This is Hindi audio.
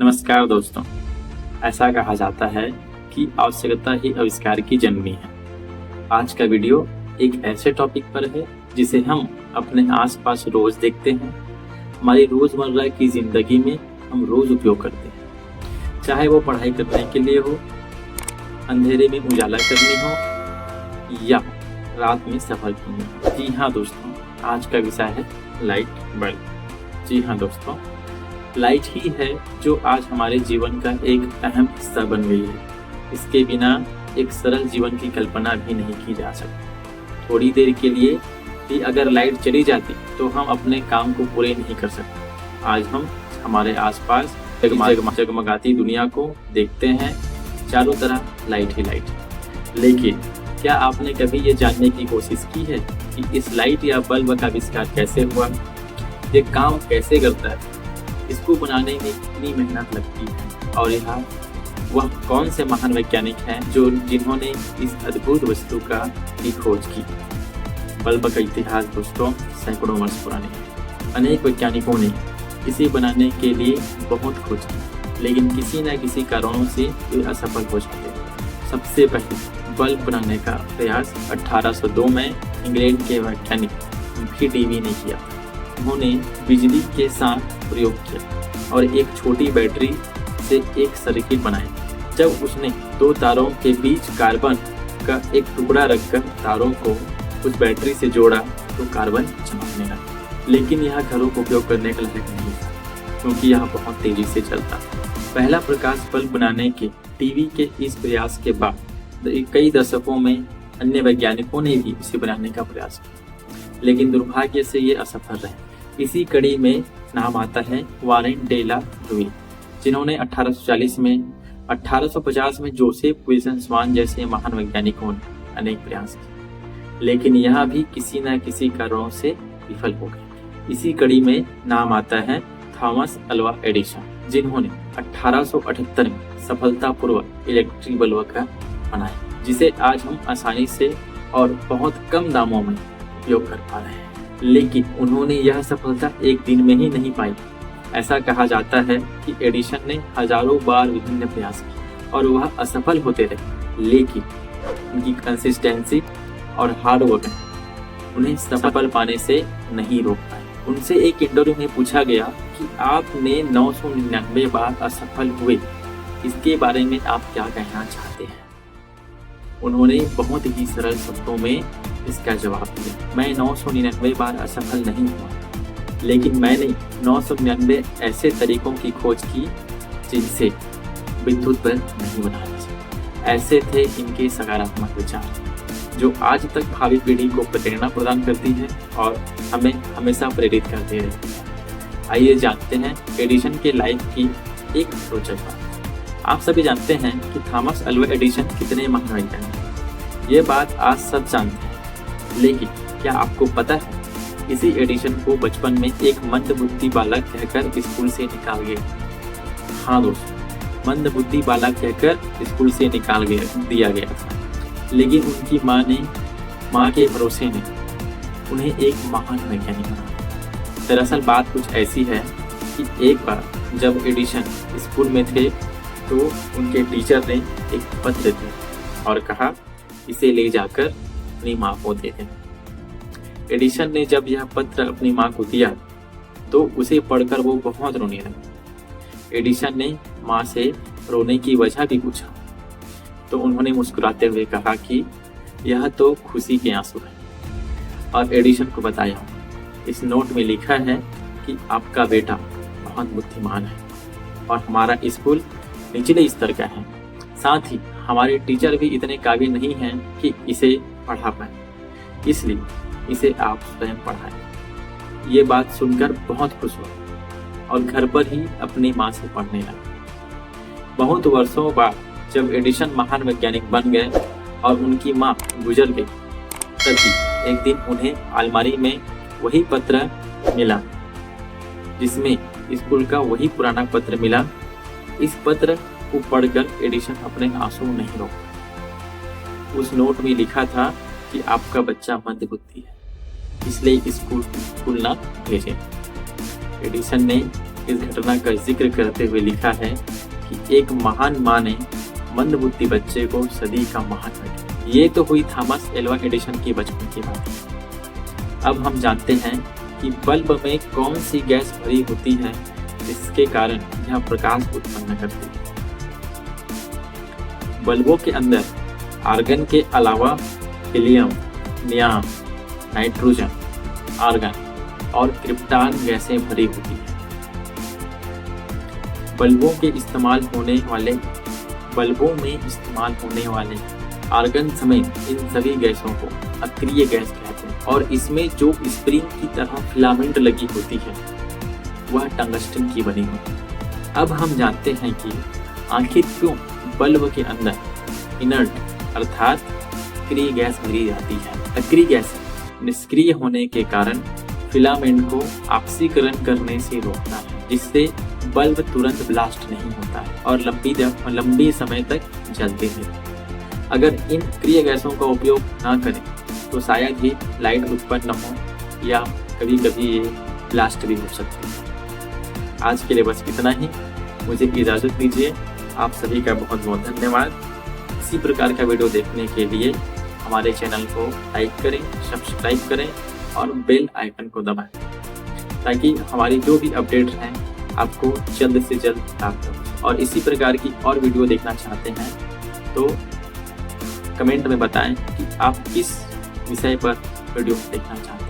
नमस्कार दोस्तों। ऐसा कहा जाता है कि आवश्यकता ही आविष्कार की जननी है। आज का वीडियो एक ऐसे टॉपिक पर है जिसे हम अपने आसपास रोज देखते हैं, हमारी रोजमर्रा की जिंदगी में हम रोज उपयोग करते हैं। चाहे वो पढ़ाई करने के लिए हो, अंधेरे में उजाला करनी हो या रात में सफर करनी हो। जी हाँ दोस्तों, आज का विषय है लाइट बल्ब। जी हाँ दोस्तों, लाइट ही है जो आज हमारे जीवन का एक अहम हिस्सा बन गई है। इसके बिना एक सरल जीवन की कल्पना भी नहीं की जा सकती। थोड़ी देर के लिए भी अगर लाइट चली जाती तो हम अपने काम को पूरे नहीं कर सकते। आज हम हमारे आसपास जगमगाती दुनिया को देखते हैं, चारों तरफ लाइट ही लाइट। लेकिन क्या आपने कभी ये जानने की कोशिश की है कि इस लाइट या बल्ब का आविष्कार कैसे हुआ, ये काम कैसे करता है, इसको बनाने में कितनी मेहनत लगती है और यह वह कौन से महान वैज्ञानिक हैं जिन्होंने इस अद्भुत वस्तु की खोज की। बल्ब का इतिहास दोस्तों सैकड़ों वर्ष पुराने है। अनेक वैज्ञानिकों ने इसे बनाने के लिए बहुत खोज की, लेकिन किसी न किसी कारणों से वे असफल हो जाते। सबसे पहले बल्ब बनाने का प्रयास 1802 में इंग्लैंड के वैज्ञानिक टीवी ने किया। उन्होंने बिजली के साथ प्रयोग किया और एक छोटी बैटरी से एक सर्किट बनाया। जब उसने दो तारों के बीच कार्बन का एक टुकड़ा रखकर तारों को उस बैटरी से जोड़ा तो कार्बन चमकने लगा। लेकिन यह घरों को उपयोग करने का लायक नहीं था, क्योंकि यह बहुत तेजी से चलता। पहला प्रकाश बल्ब बनाने के टीवी के इस प्रयास के बाद कई दशकों में अन्य वैज्ञानिकों ने भी इसे बनाने का प्रयास किया, लेकिन दुर्भाग्य से ये असफल रहे। इसी कड़ी में नाम आता है वारेन डे ला लुई, जिन्होंने 1840 में 1850 में जोसेफ विल्सन स्वान जैसे महान वैज्ञानिकों ने अनेक प्रयास किए, लेकिन यह भी किसी न किसी कारणों से विफल हो गए। इसी कड़ी में नाम आता है थॉमस अल्वा एडिसन, जिन्होंने 1878 में सफलतापूर्वक इलेक्ट्रिक बल्ब का बनाया, जिसे आज हम आसानी से और बहुत कम दामों में उपयोग कर पा रहे हैं। लेकिन उन्होंने यह सफलता एक दिन में ही नहीं पाई। ऐसा कहा जाता है कि एडिसन ने हजारों बार विभिन्न प्रयास किए और वह असफल होते रहे, लेकिन उनकी कंसिस्टेंसी और हार्ड वर्क उन्हें सफल पाने से नहीं रोक पाए। उनसे एक इंटरव्यू में पूछा गया कि आपने 999 बार असफल हुए, इसके बारे में आप क्या कहना चाहते हैं। उन्होंने बहुत ही सरल शब्दों में इसका जवाब दिया, मैं 999 बार असफल नहीं हुआ, लेकिन मैंने 999 ऐसे तरीकों की खोज की जिनसे विद्युत बल्ब नहीं बनाया जा सकता। ऐसे थे इनके सकारात्मक विचार, जो आज तक भावी पीढ़ी को प्रेरणा प्रदान करती है और हमें हमेशा प्रेरित करते रहती है। आइए जानते हैं एडिसन के लाइफ की एक रोचक बात। आप सभी जानते हैं कि थॉमस अल्वा एडिसन कितने महान वैज्ञानिक हैं। ये बात आज सब जानते हैं, लेकिन क्या आपको पता है इसी एडिसन को बचपन में एक मंदबुद्धि बालक कहकर स्कूल से निकाल गया। हाँ दोस्तों, मंदबुद्धि बालक कहकर स्कूल से निकाल दिया गया था, लेकिन उनकी माँ के भरोसे ने उन्हें एक महान वैज्ञानिक बनाया। दरअसल बात कुछ ऐसी है कि एक बार जब एडिसन स्कूल में थे तो उनके टीचर ने एक पत्र दिया और कहा इसे ले जाकर अपनी माँ को दे दें। एडिसन ने जब यह पत्र अपनी माँ को दिया तो उसे पढ़कर वो बहुत रोने लगे। एडिसन ने माँ से रोने की वजह भी पूछा तो उन्होंने मुस्कुराते हुए कहा कि यह तो खुशी के आंसू हैं, और एडिसन को बताया इस नोट में लिखा है कि आपका बेटा बहुत बुद्धिमान है और हमारा स्कूल निचले स्तर का है, साथ ही हमारे टीचर भी इतने काबिल नहीं हैं कि इसे पढ़ा पाए, इसलिए इसे आप स्वयं पढ़ाएं। ये बात सुनकर बहुत खुश हुआ और घर पर ही अपनी माँ से पढ़ने लगा। बहुत वर्षों बाद जब एडिसन महान वैज्ञानिक बन गए और उनकी माँ गुजर गई, तभी एक दिन उन्हें अलमारी में वही पत्र मिला जिसमें स्कूल का वही पुराना पत्र मिला। इस पत्र को पढ़कर एडिसन अपने आंसू नहीं रोक पाए। उस नोट में लिखा था कि आपका बच्चा मंदबुद्धि है, इसलिए स्कूल ना भेजें। एडिसन ने इस घटना का जिक्र करते हुए लिखा है कि एक महान माँ ने मंदबुद्धि बच्चे को सदी का महान बना दिया। ये तो हुई थॉमस एल्वा एडिसन की बचपन की बात। अब हम जानते हैं कि बल्ब में कौन सी गैस भरी होती है जिसके कारण यह प्रकाश उत्पन्न करती है। बल्बों के अंदर आर्गन के अलावा हीलियम, नियॉन, नाइट्रोजन, आर्गन और क्रिप्टॉन गैसें भरी होती हैं। बल्बों में इस्तेमाल होने वाले आर्गन समेत इन सभी गैसों को अक्रिय गैस कहते हैं और इसमें जो स्प्रिंग की तरह फिलामेंट लगी होती है वह टंगस्टन की बनी होती है। अब हम जानते हैं कि आखिर क्यों बल्ब के अंदर इनर्ट अर्थात अक्रिय गैस भरी जाती है। अक्रिय गैस निष्क्रिय होने के कारण फिलामेंट को ऑक्सीकरण करने से रोकता है, जिससे बल्ब तुरंत ब्लास्ट नहीं होता है और लंबी समय तक जलते हैं। अगर इन अक्रिय गैसों का उपयोग ना करें तो शायद ही लाइट उत्पन्न हो या कभी कभी ये ब्लास्ट भी हो सकती है। आज के लिए बस इतना ही, मुझे इजाज़त दीजिए। आप सभी का बहुत बहुत धन्यवाद। इसी प्रकार का वीडियो देखने के लिए हमारे चैनल को लाइक करें, सब्सक्राइब करें और बेल आइकन को दबाएं ताकि हमारी जो भी अपडेट्स हैं आपको जल्द से जल्द प्राप्त हो। और इसी प्रकार की और वीडियो देखना चाहते हैं तो कमेंट में बताएं कि आप किस विषय पर वीडियो देखना चाहते हैं।